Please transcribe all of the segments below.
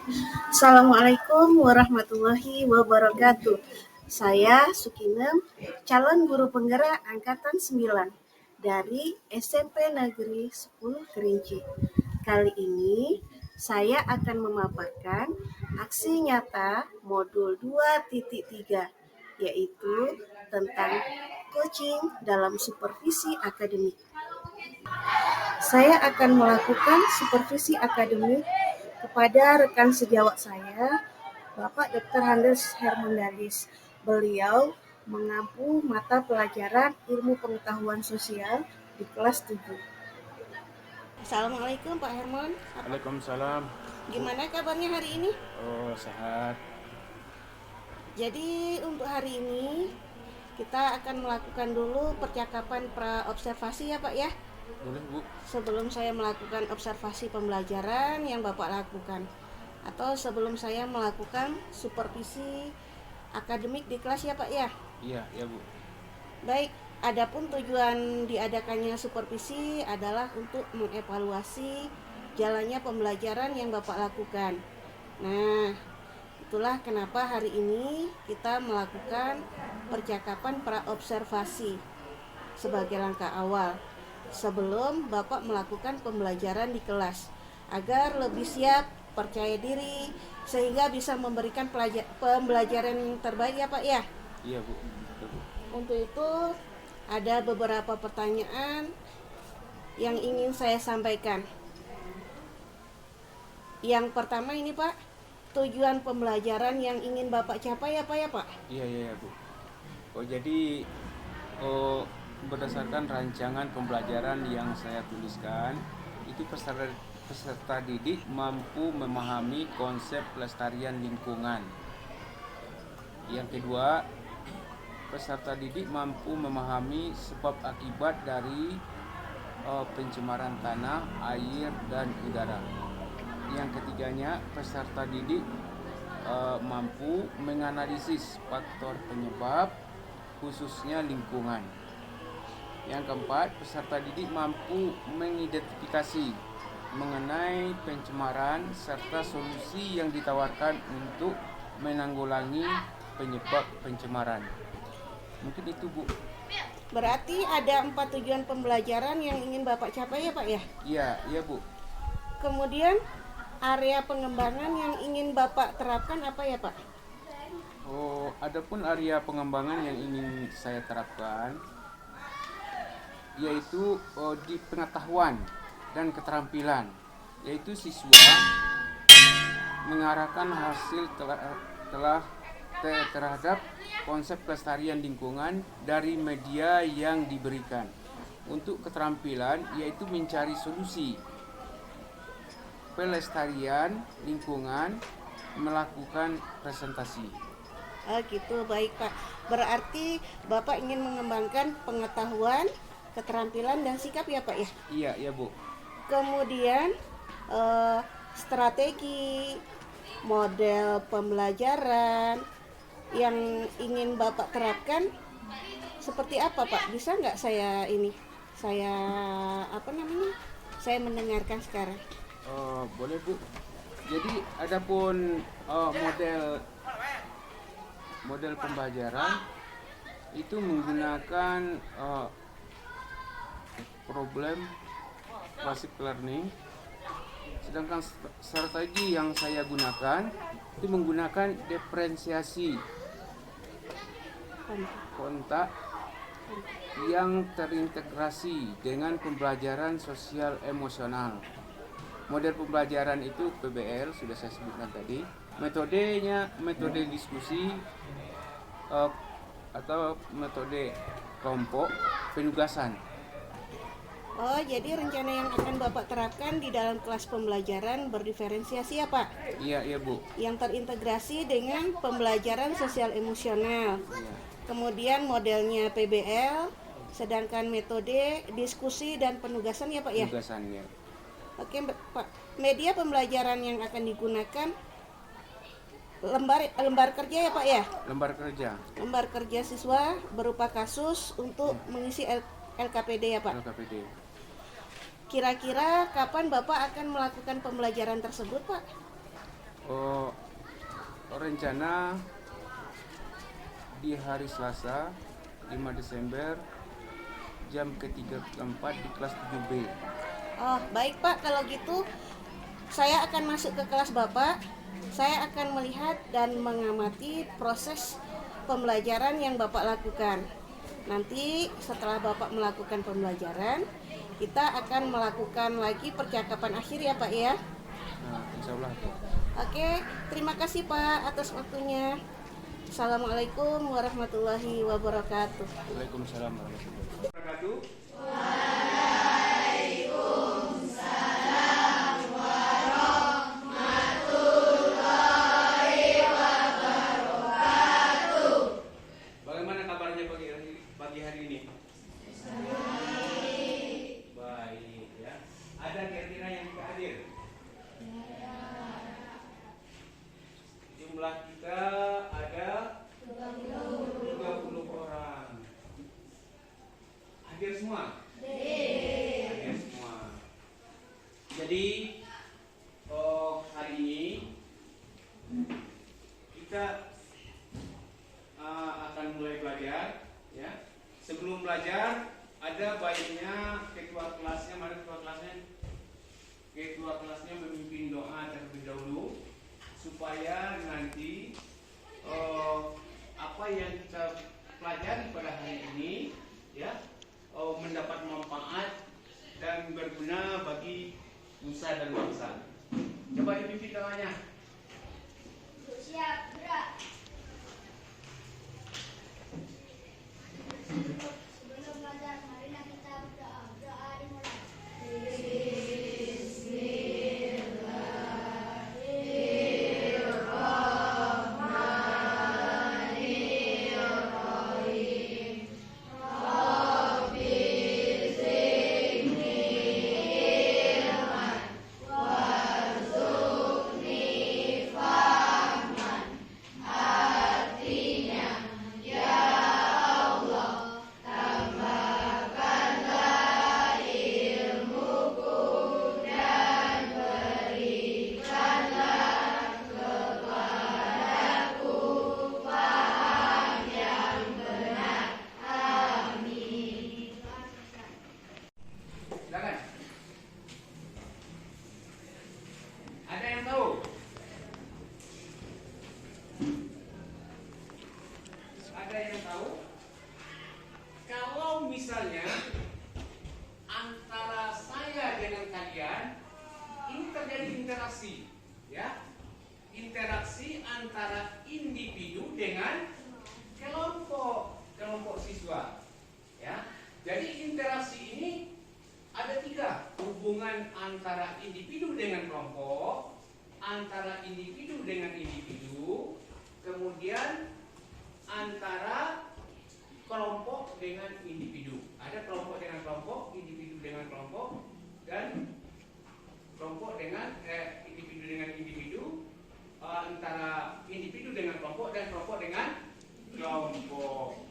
Assalamualaikum warahmatullahi wabarakatuh. Saya Sukinem, calon guru penggerak angkatan 9 dari SMP Negeri 10 Kerinci. Kali ini saya akan memaparkan aksi nyata modul 2.3, yaitu tentang coaching dalam supervisi akademik. Saya akan melakukan supervisi akademik kepada rekan sejawat saya, Bapak Dr. Handes Hermandalis. Beliau mengampu mata pelajaran Ilmu Pengetahuan Sosial di kelas 7. Assalamualaikum Pak Herman. Waalaikumsalam. Gimana kabarnya hari ini? Oh, sehat. Jadi untuk hari ini kita akan melakukan dulu percakapan pra-observasi ya Pak ya. Boleh, Bu? Sebelum saya melakukan observasi pembelajaran yang Bapak lakukan, atau sebelum saya melakukan supervisi akademik di kelas ya Pak ya. Iya, ya, Bu. Baik, adapun tujuan diadakannya supervisi adalah untuk mengevaluasi jalannya pembelajaran yang Bapak lakukan. Nah, itulah kenapa hari ini kita melakukan percakapan pra-observasi sebagai langkah awal sebelum Bapak melakukan pembelajaran di kelas, agar lebih siap, percaya diri, sehingga bisa memberikan pembelajaran yang terbaik ya Pak ya. Iya, Bu. Betul, Bu. Untuk itu ada beberapa pertanyaan yang ingin saya sampaikan. Yang pertama ini Pak, tujuan pembelajaran yang ingin Bapak capai apa ya Pak? Iya, iya, ya, Bu. Jadi berdasarkan rancangan pembelajaran yang saya tuliskan, itu peserta didik mampu memahami konsep pelestarian lingkungan. Yang kedua, peserta didik mampu memahami sebab akibat dari pencemaran tanah, air, dan udara. Yang ketiganya, peserta didik mampu menganalisis faktor penyebab, khususnya lingkungan. Yang keempat, peserta didik mampu mengidentifikasi mengenai pencemaran serta solusi yang ditawarkan untuk menanggulangi penyebab pencemaran. Mungkin itu, Bu. Berarti ada 4 tujuan pembelajaran yang ingin Bapak capai ya Pak ya? Iya, iya, Bu. Kemudian area pengembangan yang ingin Bapak terapkan apa ya Pak? Adapun area pengembangan yang ingin saya terapkan yaitu di pengetahuan dan keterampilan, yaitu siswa mengarahkan hasil terhadap konsep kelestarian lingkungan dari media yang diberikan. Untuk keterampilan yaitu mencari solusi pelestarian lingkungan, melakukan presentasi. Gitu, baik Pak. Berarti Bapak ingin mengembangkan pengetahuan, keterampilan, dan sikap ya Pak ya? Iya, ya, Bu. Kemudian strategi, model pembelajaran yang ingin Bapak terapkan seperti apa Pak? Bisa nggak saya saya mendengarkan sekarang. Boleh, Bu. Jadi adapun model pembelajaran itu menggunakan problem basic learning, sedangkan strategi yang saya gunakan itu menggunakan diferensiasi kontak yang terintegrasi dengan pembelajaran sosial emosional. Model pembelajaran itu PBL sudah saya sebutkan tadi. Metodenya metode diskusi atau metode kelompok penugasan. Jadi rencana yang akan Bapak terapkan di dalam kelas pembelajaran berdiferensiasi ya Pak? Iya, iya, Bu. Yang terintegrasi dengan pembelajaran sosial emosional. Iya. Kemudian modelnya PBL, sedangkan metode diskusi dan penugasan ya Pak ya? Penugasan, ya. Oke Pak, media pembelajaran yang akan digunakan lembar kerja ya Pak ya? Lembar kerja. Lembar kerja siswa berupa kasus untuk mengisi LKPD ya Pak? LKPD. Kira-kira kapan Bapak akan melakukan pembelajaran tersebut Pak? Oh, rencana di hari Selasa 5 Desember jam ketiga keempat di kelas 7B. Oh, baik Pak, kalau gitu saya akan masuk ke kelas Bapak. Saya akan melihat dan mengamati proses pembelajaran yang Bapak lakukan. Nanti setelah Bapak melakukan pembelajaran, kita akan melakukan lagi percakapan akhir ya Pak ya. Nah, insya Allah. Oke, terima kasih Pak atas waktunya. Assalamualaikum warahmatullahi wabarakatuh. Waalaikumsalam warahmatullahi wabarakatuh. Bagaimana kabarnya pagi hari ini? Baik ya. Ada kira-kira yang tidak hadir? Jumlah kita ada 30 orang. Hadir semua? Hadir semua. Jadi hari ini kita akan mulai belajar ya. Sebelum belajar ada baiknya ketua kelasnya, mana ketua kelasnya? Ketua kelasnya memimpin doa terlebih dahulu supaya nanti apa yang kita pelajari pada hari ini ya mendapat manfaat dan berguna bagi nusa dan bangsa. Coba dipimpin doanya. Siap, gerak. Sebelum belajar, marilah kita berdoa. Doa dimulai. Silakan. Ada yang tahu? Ada yang tahu? Kalau misalnya antara saya dengan kalian ini terjadi interaksi, ya, interaksi antara individu dengan kelompok siswa, ya. Jadi interaksi ini ada 3, hubungan antara individu dengan kelompok, antara individu dengan individu, kemudian antara kelompok dengan individu. Ada kelompok dengan kelompok, individu dengan kelompok, dan kelompok dengan individu dengan individu, antara individu dengan kelompok dan kelompok dengan kelompok.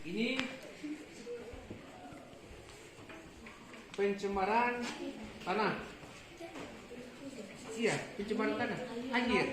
Ini pencemaran tanah. Iya, pencemaran tanah. Air.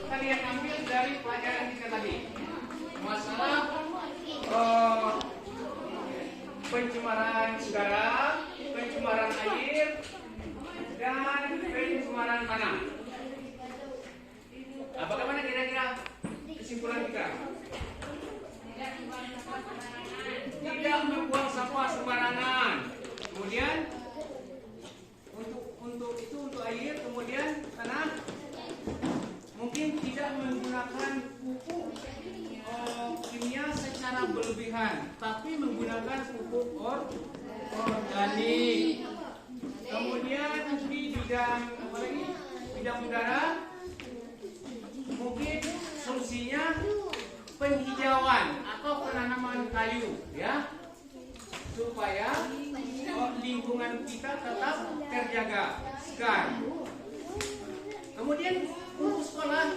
Kalian ambil dari pelajaran kita tadi. Masalah pencemaran udara, pencemaran air, dan pencemaran tanah. Bagaimana kira-kira kesimpulan kita? Tidak membuang sampah sembarangan. Kemudian untuk air, kemudian tanah. Mungkin tidak menggunakan pupuk kimia secara berlebihan, tapi menggunakan pupuk organik. Kemudian di bidang apa lagi? Bidang udara, mungkin solusinya penghijauan atau penanaman kayu, ya, supaya lingkungan kita tetap terjaga segar. Kemudian untuk sekolah,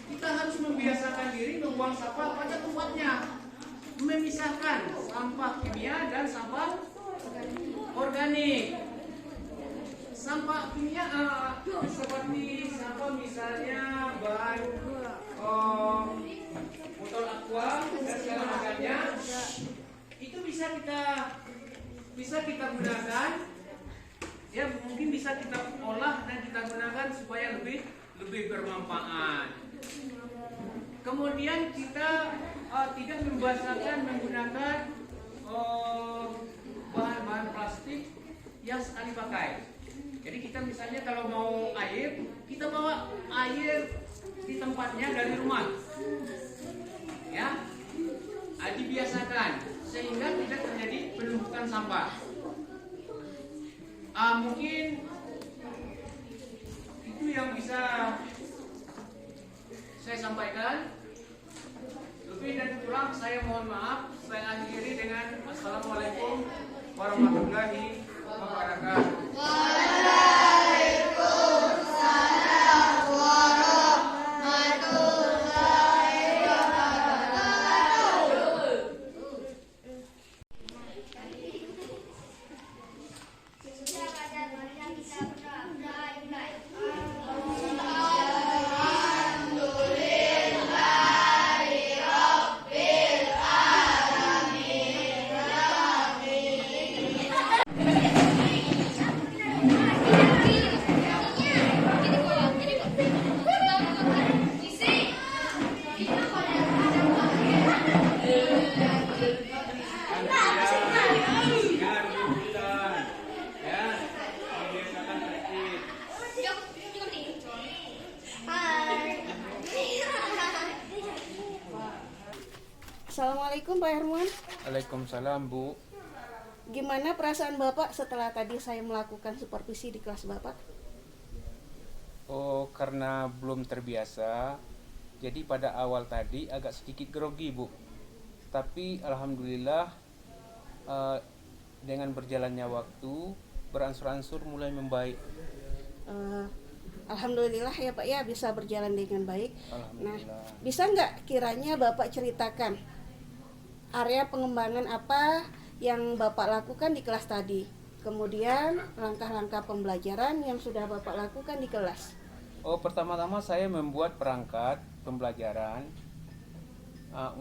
kita harus membiasakan diri membuang sampah pada tempatnya, memisahkan sampah kimia dan sampah organik. Sampah kimia seperti sampah misalnya bahan botol aqua dan segala macamnya, itu bisa kita gunakan, ya, mungkin bisa kita olah dan kita gunakan supaya lebih bermanfaat. Kemudian kita tidak membiasakan menggunakan bahan-bahan plastik yang sekali pakai. Jadi kita misalnya kalau mau air, kita bawa air di tempatnya dari rumah, ya, dibiasakan sehingga tidak terjadi penumpukan sampah. Mungkin itu yang bisa saya sampaikan. Lebih dan kurang saya mohon maaf. Saya akhiri dengan Assalamualaikum warahmatullahi wabarakatuh. Sesudah belajar, marilah kita berdoa. Berdoa dimulai. Assalamualaikum Pak Herman. Waalaikumsalam, Bu. Gimana perasaan Bapak setelah tadi saya melakukan supervisi di kelas Bapak? Oh, karena belum terbiasa, jadi pada awal tadi agak sedikit grogi, Bu. Tapi alhamdulillah dengan berjalannya waktu, beransur-ansur mulai membaik. Alhamdulillah ya Pak ya, bisa berjalan dengan baik. Nah, Alhamdulillah. bisa nggak kiranya Bapak ceritakan area pengembangan apa yang Bapak lakukan di kelas tadi? Kemudian langkah-langkah pembelajaran yang sudah Bapak lakukan di kelas. Oh, pertama-tama saya membuat perangkat pembelajaran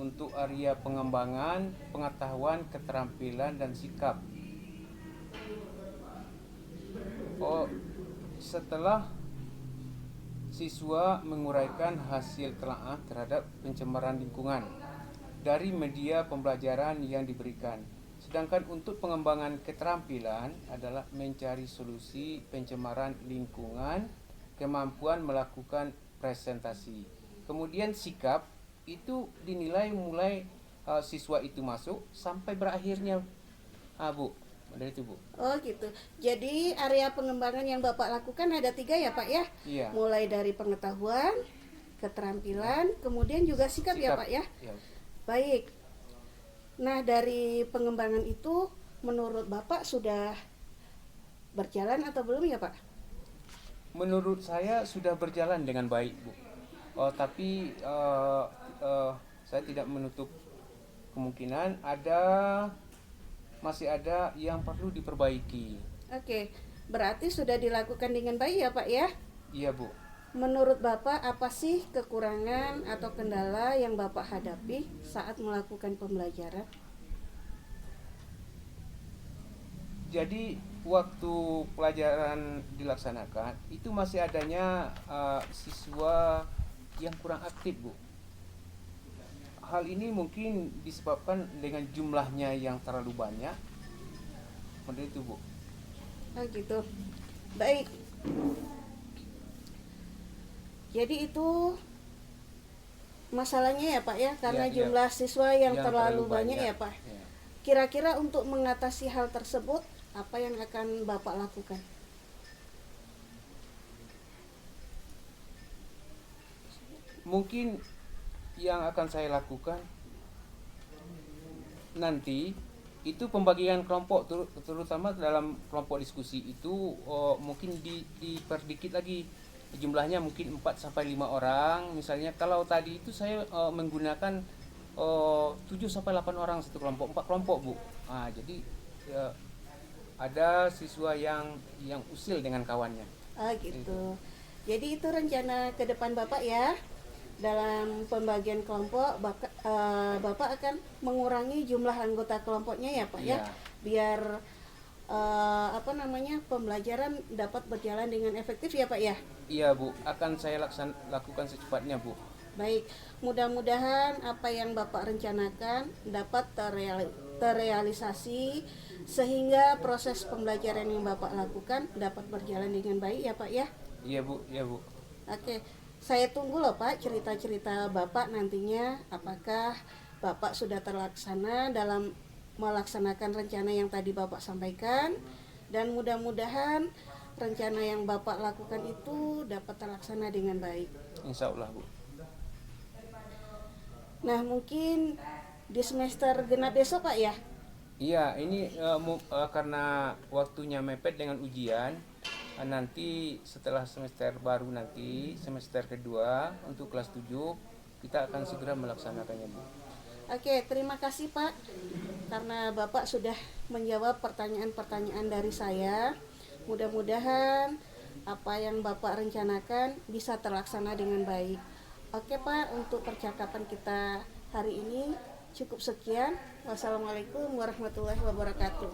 untuk area pengembangan, pengetahuan, keterampilan, dan sikap. Oh, setelah siswa menguraikan hasil telaah terhadap pencemaran lingkungan dari media pembelajaran yang diberikan. Sedangkan untuk pengembangan keterampilan adalah mencari solusi pencemaran lingkungan, kemampuan melakukan presentasi. Kemudian sikap itu dinilai mulai siswa itu masuk sampai berakhirnya, Bu. Dari itu, Bu. Oh gitu. Jadi area pengembangan yang Bapak lakukan ada 3 ya Pak ya? Iya. Mulai dari pengetahuan, keterampilan, kemudian juga sikap ya Pak ya? Iya. Baik. Nah, dari pengembangan itu menurut Bapak sudah berjalan atau belum ya Pak? Menurut saya sudah berjalan dengan baik, Bu. Tapi saya tidak menutup kemungkinan masih ada yang perlu diperbaiki. Oke, berarti sudah dilakukan dengan baik ya Pak ya? Iya Bu. Menurut Bapak, apa sih kekurangan atau kendala yang Bapak hadapi saat melakukan pembelajaran? Jadi waktu pelajaran dilaksanakan itu masih adanya siswa yang kurang aktif Bu. Hal ini mungkin disebabkan dengan jumlahnya yang terlalu banyak. Seperti itu Bu. Oh gitu. Baik. Jadi itu masalahnya ya Pak ya, karena Iya, iya. jumlah siswa yang terlalu banyak banyak. ya Pak. Iya. Kira-kira untuk mengatasi hal tersebut, apa yang akan Bapak lakukan? Mungkin yang akan saya lakukan nanti itu pembagian kelompok terutama dalam kelompok diskusi itu mungkin diperdikit lagi jumlahnya, mungkin 4 sampai 5 orang misalnya. Kalau tadi itu saya menggunakan 7 sampai 8 orang satu kelompok, 4 kelompok Bu. Jadi ada siswa yang usil dengan kawannya. Ah gitu. Jadi itu rencana ke depan Bapak ya. Dalam pembagian kelompok Bapak akan mengurangi jumlah anggota kelompoknya ya Pak ya. Iya. Biar pembelajaran dapat berjalan dengan efektif ya Pak ya. Iya Bu, akan saya lakukan secepatnya Bu. Baik, mudah-mudahan apa yang Bapak rencanakan dapat terrealisasi sehingga proses pembelajaran yang Bapak lakukan dapat berjalan dengan baik ya Pak ya. Iya Bu, iya Bu. Oke, saya tunggu loh Pak cerita-cerita Bapak nantinya, apakah Bapak sudah terlaksana dalam melaksanakan rencana yang tadi Bapak sampaikan, dan mudah-mudahan rencana yang Bapak lakukan itu dapat terlaksana dengan baik. Insya Allah Bu. Nah mungkin di semester genap besok Pak ya. Iya, ini karena waktunya mepet dengan ujian, nanti setelah semester baru nanti, semester kedua untuk kelas 7, kita akan segera melaksanakannya Bu. Oke, terima kasih Pak karena Bapak sudah menjawab pertanyaan-pertanyaan dari saya. Mudah-mudahan apa yang Bapak rencanakan bisa terlaksana dengan baik. Oke Pak, untuk percakapan kita hari ini cukup sekian. Wassalamualaikum warahmatullahi wabarakatuh.